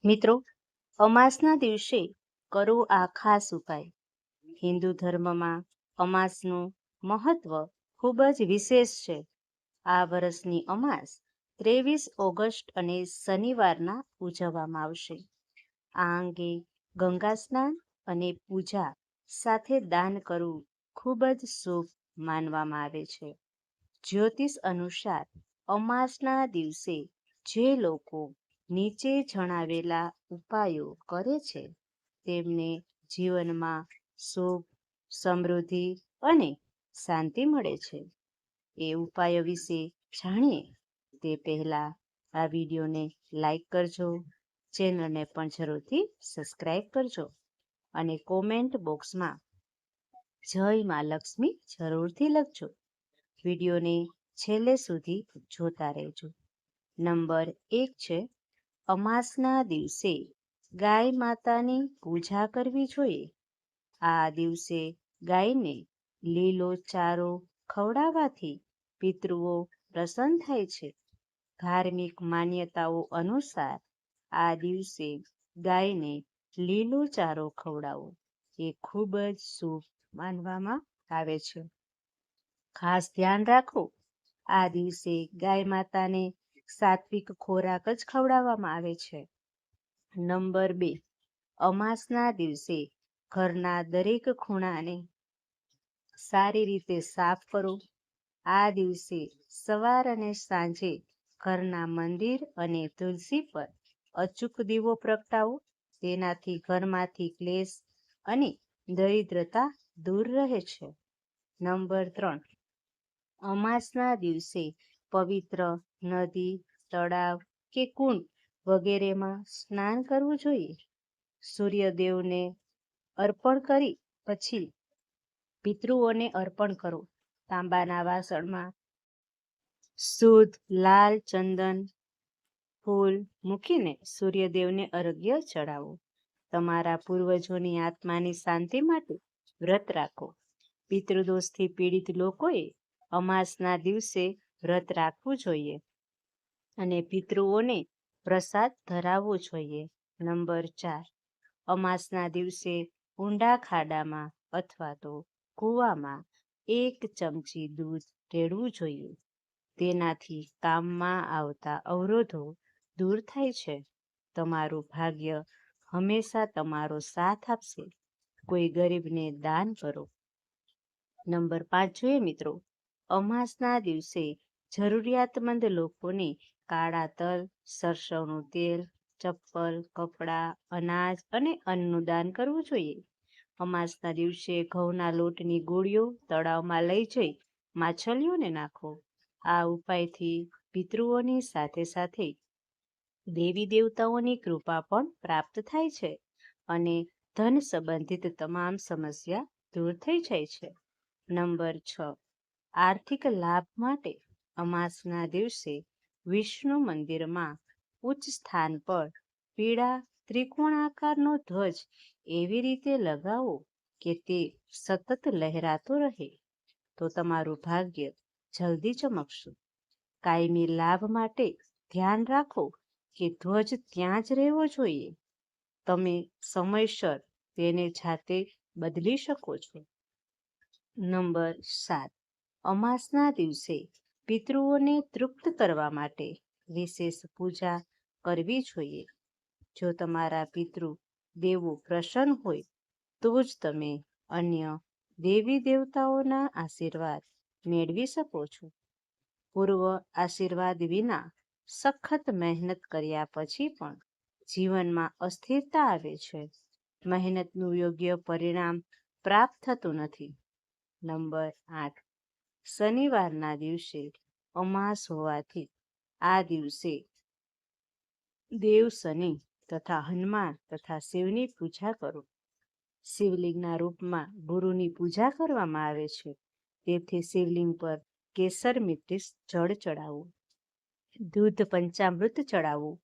મિત્રો, અમાસના દિવસે કરો આ ખાસ ઉપાય. હિન્દુ ધર્મમાં અમાસનું મહત્વ ખૂબ જ વિશેષ છે. આ વર્ષની અમાસ 23 ઓગસ્ટ અને શનિવારના ઉજવવામાં આવશે. આ અંગે ગંગા સ્નાન અને પૂજા સાથે દાન કરવું ખૂબ જ શુભ માનવામાં આવે છે. જ્યોતિષ અનુસાર અમાસના દિવસે જે લોકો નીચે જણાવેલા ઉપાયો કરે છે તેમને જીવનમાં સુખ, સમૃદ્ધિ અને શાંતિ મળે છે. એ ઉપાયો વિશે જાણીએ તે પહેલા આ વિડીયોને લાઈક કરજો, ચેનલને પણ જરૂરથી સબસ્ક્રાઈબ કરજો અને કોમેન્ટ બોક્સમાં જય મા લક્ષ્મી જરૂરથી લખજો. વિડીયોને છેલ્લે સુધી જોતા રહેજો. નંબર 1 છે, અમાસના દિવસે ગાય માતાની પૂજા કરવી જોઈએ. આ દિવસે ગાયને લીલો ચારો ખવડાવવાથી પિતૃઓ પ્રસન્ન થાય છે. ધાર્મિક માન્યતાઓ અનુસાર આ દિવસે ગાયને લીલો ચારો ખવડાવવો એ ખૂબ જ શુભ માનવામાં આવે છે. ખાસ ધ્યાન રાખો, આ દિવસે ગાય માતાને સાત્વિક ખોરાક જ ખવડાવવામાં આવે છે. નંબર 2, અમાસના દિવસે ઘરના દરેક ખૂણાને સારી રીતે સાફ કરો. આ દિવસે સવાર અને સાંજે ઘરના મંદિર અને તુલસી પર અચૂક દીવો પ્રગટાવો. તેનાથી ઘરમાંથી ક્લેશ અને દરિદ્રતા દૂર રહે છે. નંબર 3, અમાસના દિવસે પવિત્ર નદી, તળાવ કે કુંડ વગેરેમાં સ્નાન કરવું જોઈએ. સૂર્યદેવને અર્પણ કરી પછી પિતૃઓને અર્પણ કરો. તાંબાના વાસણમાં શુદ્ધ લાલ ચંદન ફૂલ મૂકીને સૂર્યદેવને અર્ઘ્ય ચડાવો. તમારા પૂર્વજોની આત્માની શાંતિ માટે વ્રત રાખો. પિતૃદોષથી પીડિત લોકોએ અમાસના દિવસે વ્રત રાખવું જોઈએ અને પિતૃઓને પ્રસાદ ધરાવવો જોઈએ. નંબર 4, અમાસના દિવસે ઊંડા ખાડામાં અથવા તો કૂવામાં 1 ચમચી દૂધ રેડવું જોઈએ. તેનાથી કામમાં આવતા અવરોધો દૂર થાય છે. તમારું ભાગ્ય હંમેશા તમારો સાથ આપશે. કોઈ ગરીબને દાન કરો. નંબર 5 જોઈએ મિત્રો, અમાસના દિવસે જરૂરિયાતમંદ લોકોને કાળા તલ, સરસવનું તેલ, ચપ્પલ, કપડાં, અનાજ અને અન્નનું દાન કરવું જોઈએ. અમાસના દિવસે ઘઉંના લોટની ગોળીઓ તળાવમાં લઈ જઈ માછલીઓને નાખો. આ ઉપાયથી પિતૃઓની સાથે સાથે દેવી દેવતાઓની કૃપા પણ પ્રાપ્ત થાય છે અને ધન સંબંધિત તમામ સમસ્યા દૂર થઈ જાય છે. નંબર 6, આર્થિક લાભ માટે અમાસના દિવસે વિષ્ણુ મંદિરમાં ઉચ્ચ સ્થાન પર પીળા ત્રિકોણાકારનો ધ્વજ એવી રીતે લગાવો કે તે સતત લહેરાતો રહે, તો તમારું ભાગ્ય જલ્દી ચમકશે. કાયમી લાભ માટે ધ્યાન રાખો કે ધ્વજ ત્યાં જ રહેવો જોઈએ. તમે સમયસર તેને જાતે બદલી શકો છો. નંબર 7, અમાસના દિવસે પિતૃઓને તૃપ્ત કરવા માટે વિશેષ પૂજા કરવી જોઈએ. જો તમારા પિતૃ દેવો પ્રસન્ન હોય તો જ તમે અન્ય દેવી દેવતાઓના આશીર્વાદ મેળવી શકો છો. પૂર્વ આશીર્વાદ વિના સખત મહેનત કર્યા પછી પણ જીવનમાં અસ્થિરતા આવે છે. મહેનતનું યોગ્ય પરિણામ પ્રાપ્ત થતું નથી. નંબર 8, શનિવારના દિવસે અમાસ હોવાથી આ દિવસે દેવ શનિ તથા હનુમાન તથા શિવની પૂજા કરો. શિવલિંગના રૂપમાં ગુરુની પૂજા કરવામાં આવે છે. તેથી શિવલિંગ પર કેસર મિશ્રિત જળ ચડાવવું, દૂધ પંચામૃત ચડાવવું,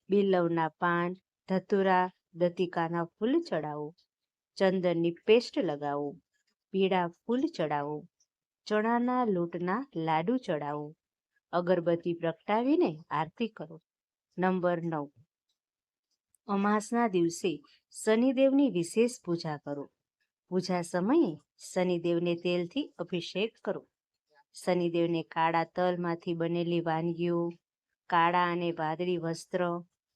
બિલ્વના પાન, ધતુરા, દતિકાના ફૂલ ચડાવવું, ચંદનની પેસ્ટ લગાવવું, પીળા ફૂલ ચડાવવું, ચણાના લોટના લાડુ ચડાવવું, અગરબત્તી પ્રગટાવીને આરતી કરો. નંબર 9, અમાસના દિવસે શનિદેવની વિશેષ પૂજા કરો. પૂજા સમયે શનિદેવને તેલથી અભિષેક કરો. શનિદેવને કાળા તલમાંથી બનેલી વાનગીઓ, કાળા અને વાદળી વસ્ત્ર,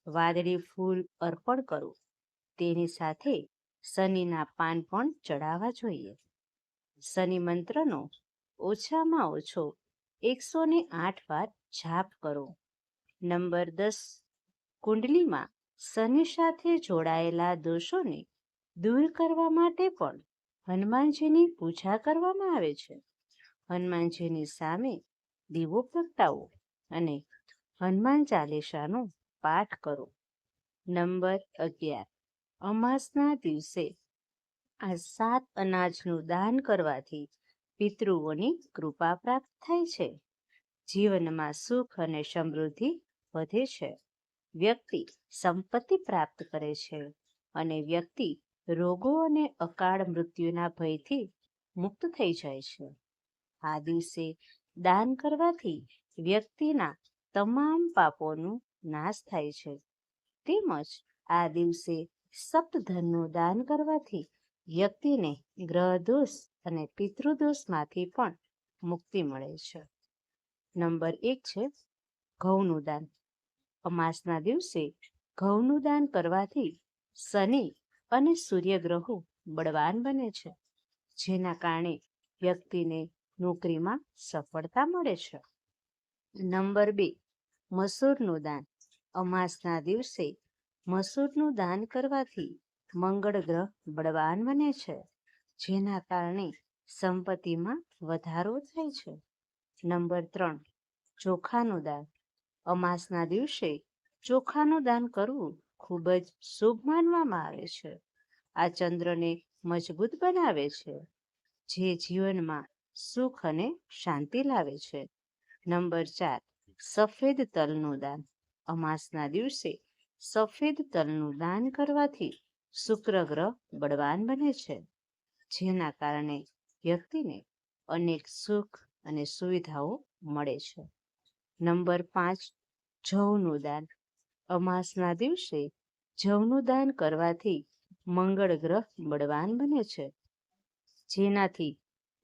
વાદળી ફૂલ અર્પણ કરો. તેની સાથે શનિના પાન પણ ચડાવવા જોઈએ. શનિ મંત્રનો ઓછામાં ઓછો 108 વાર જાપ કરો. નંબર 10. કુંડલીમાં શનિ સાથે જોડાયેલા દોષોને દૂર કરવા માટે પણ હનુમાનજીની પૂજા કરવામાં આવે છે. હનુમાનજીની સામે દીવો પ્રગટાવો અને હનુમાન ચાલીસાનો પાઠ કરો. નંબર 11. અમાસના દિવસે આ 7 અનાજનું દાન કરવાથી પિતૃઓની કૃપા પ્રાપ્ત થાય છે. જીવનમાં સુખ અને સમૃદ્ધિ વધે છે. વ્યક્તિ સંપત્તિ પ્રાપ્ત કરે છે અને વ્યક્તિ રોગો અને અકાળ મૃત્યુના ભયથી મુક્ત થઈ જાય છે. આ દિવસે દાન કરવાથી વ્યક્તિના તમામ પાપોનો નાશ થાય છે. તેમજ આ દિવસે સપ્તધનનું દાન કરવાથી વ્યક્તિને ગ્રહદોષ અને પિતૃદોષમાંથી પણ મુક્તિ મળે છે. નંબર 1 છે ઘઉંનું દાન. અમાસના દિવસે ઘઉંનું દાન કરવાથી શનિ અને સૂર્યગ્રહો બળવાન બને છે, જેના કારણે વ્યક્તિને નોકરીમાં સફળતા મળે છે. નંબર 2 મસૂરનું દાન. અમાસના દિવસે મસૂરનું દાન કરવાથી મંગળ ગ્રહ બળવાન બને છે, જેના કારણે સંપત્તિમાં વધારો થાય છે. નંબર 3 ચોખાનું દાન. અમાસના દિવસે ચોખાનું દાન કરવું ખૂબ જ શુભ માનવામાં આવે છે. આ ચંદ્રને મજબૂત બનાવે છે, જે જીવનમાં સુખ અને શાંતિ લાવે છે. નંબર 4 સફેદ તલનું દાન. અમાસના દિવસે સફેદ તલનું દાન કરવાથી શુક્ર ગ્રહ બળવાન બને છે, જેના કારણે વ્યક્તિને અનેક સુખ અને સુવિધાઓ મળે છે. નંબર 5 જવનું દાન. અમાસના દિવસે જવનું દાન કરવાથી મંગળ ગ્રહ બળવાન બને છે, જેનાથી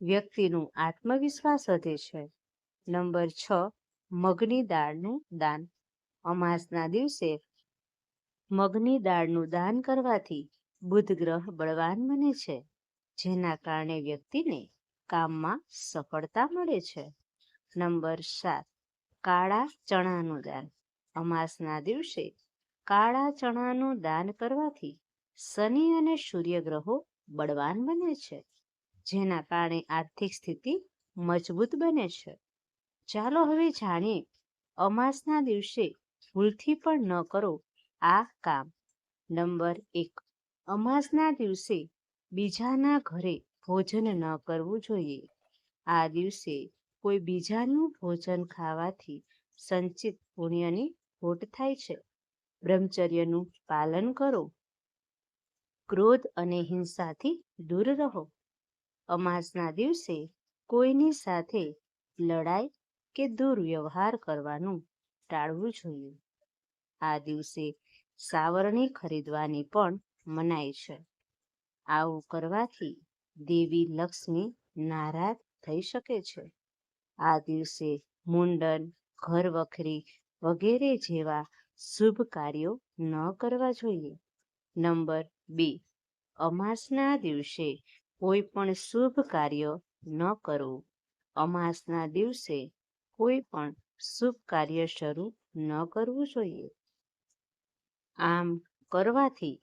વ્યક્તિનું આત્મવિશ્વાસ વધે છે. નંબર 6 મગની દાળનું દાન. અમાસના દિવસે મગની દાળનું દાન કરવાથી બુધ ગ્રહ બળવાન બને છે, જેના કારણે વ્યક્તિને કામમાં સફળતા મળે છે. નંબર 7 કાળા ચણાનું દાન. અમાસના દિવસે કાળા ચણાનું દાન કરવાથી શનિ અને સૂર્ય ગ્રહો બળવાન બને છે, જેના કારણે આર્થિક સ્થિતિ મજબૂત બને છે. ચાલો હવે જાણીએ અમાસના દિવસે ભૂલથી પણ ન કરો આ કામ. નંબર 1 અમાસના દિવસે બીજાના ઘરે ભોજન ન કરવું જોઈએ. આ દિવસે કોઈ બીજાનું ભોજન ખાવાથી સંચિત પુણ્યની ખોટ થાય છે. બ્રહ્મચર્યનું પાલન કરો. ક્રોધ અને હિંસાથી દૂર રહો. અમાસના દિવસે કોઈની સાથે લડાઈ કે દુર્વ્યવહાર કરવાનું ટાળવું જોઈએ. આ દિવસે સાવરણી ખરીદવાની પણ મનાઈ છે. આવું કરવાથી દેવી લક્ષ્મી નારાજ થઈ શકે છે. આ દિવસે મુંડન, ઘર વખરી વગેરે જેવા શુભ કાર્યો ન કરવા જોઈએ. નંબર 2 અમાસના દિવસે કોઈ પણ શુભ કાર્ય ન કરવું. અમાસના દિવસે કોઈ પણ શુભ કાર્ય શરૂ ન કરવું જોઈએ. આમ કરવાથી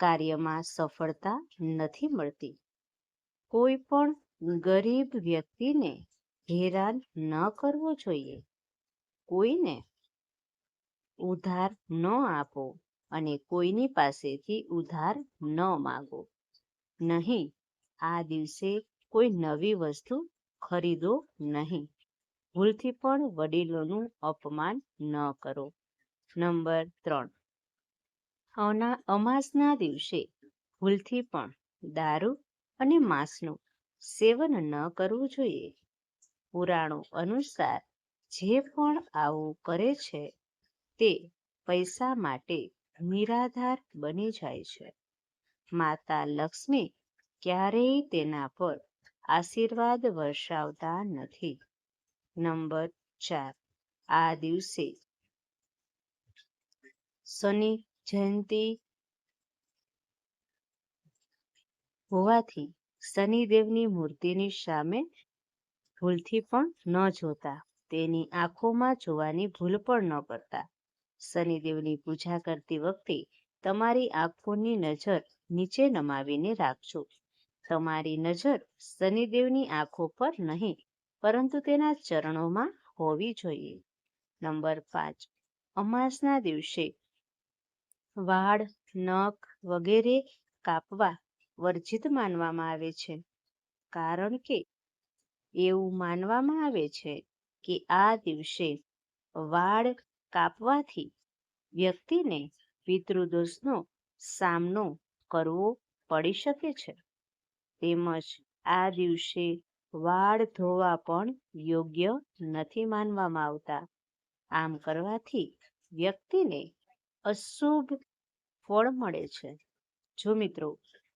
કાર્યમાં સફળતા નથી મળતી. કોઈ પણ ગરીબ વ્યક્તિને હેરાન ન કરવો જોઈએ. કોઈને ઉધાર ન આપો અને કોઈની પાસેથી ઉધાર ન માંગો. નહીં, આ દિવસે કોઈ નવી વસ્તુ ખરીદો નહીં. ભૂલથી પણ વડીલોનું અપમાન ન કરો. નંબર 3 અમાસના દિવસે ભૂલથી પણ દારૂ અને માંસનું સેવન ન કરવું જોઈએ. પુરાણો અનુસાર જે પણ આવું કરે છે તે પૈસા માટે નિરાધાર બની જાય છે. માતા લક્ષ્મી ક્યારેય તેના પર આશીર્વાદ વર્ષાવતા નથી. નંબર 4, આ દિવસે શનિ જયંતિ હોવાથી શનિદેવની મૂર્તિની સામે ભૂલથી પણ ન જોતા, તેની આંખોમાં જોવાની ભૂલ પણ ન કરતા. શનિદેવની પૂજા કરતી વખતે તમારી આંખોની નજર નીચે નમાવીને રાખજો. તમારી નજર શનિદેવની આંખો પર નહીં, પરંતુ તેના ચરણોમાં હોવી જોઈએ. નંબર 5, અમાસના દિવસે વાળ, નખ વગેરે કાપવા વર્જિત માનવામાં આવે છે, કારણ કે એવું માનવામાં આવે છે કે આ દિવસે વાળ કાપવાથી વ્યક્તિને પિતૃદોષનો સામનો કરવો પડી શકે છે. તેમજ આ દિવસે વાળ ધોવા પણ યોગ્ય નથી માનવામાં આવતા. આમ કરવાથી વ્યક્તિને અશુભ ફળ મળે છે. જો મિત્રો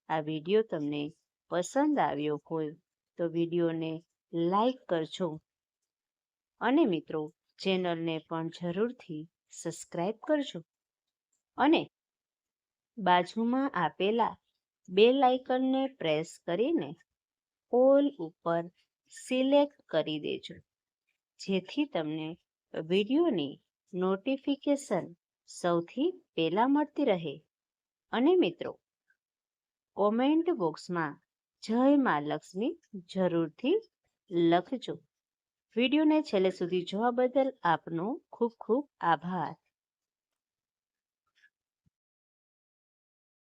આ વિડીયો તમને પસંદ આવ્યો હોય તો વિડીયોને લાઈક કરજો અને મિત્રો ચેનલને પણ જરૂરથી સબસ્ક્રાઇબ કરજો અને બાજુમાં આપેલા બેલ આઇકનને પ્રેસ કરીને ઓલ ઉપર સિલેક્ટ કરી દેજો, જેથી તમને વિડીયોની નોટિફિકેશન સૌથી પહેલા મળતી રહે. અને મિત્રો કોમેન્ટ બોક્સમાં જય મા લક્ષ્મી જરૂરથી લખજો. વિડીયોને છેલ્લે સુધી જોવા બદલ આપનો ખૂબ ખૂબ આભાર.